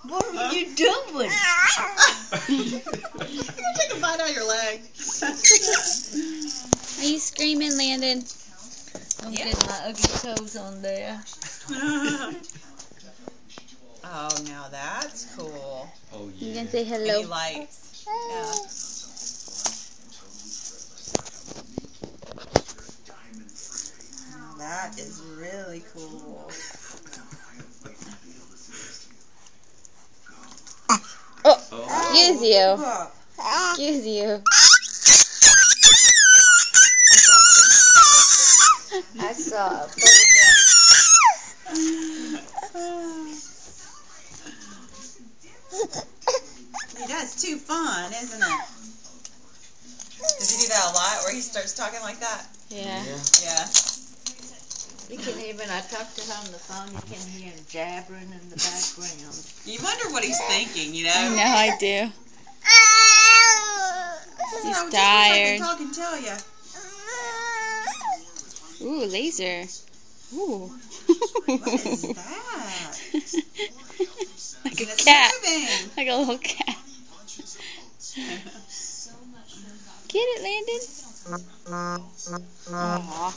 What are you doing? Take a bite out of your leg. Are you screaming, Landon? I'm getting my ugly toes on there. Oh, now that's cool. Oh, You yeah. can say hello. Any lights? Yeah. Now that is really cool. Oh, Oh. excuse you. Look. Excuse you. I saw a photograph. Hey, that's too fun, isn't it? Does he do that a lot where he starts talking like that? Yeah. Yeah. You can hear when I talk to her on the phone, you can hear him jabbering in the background. You wonder what he's thinking, you know? I know I do. He's I tired. can talk and tell you. Ooh, laser. Ooh. What is that? Like a It's cat. moving. Like a little cat. Get it, Landon? Aw.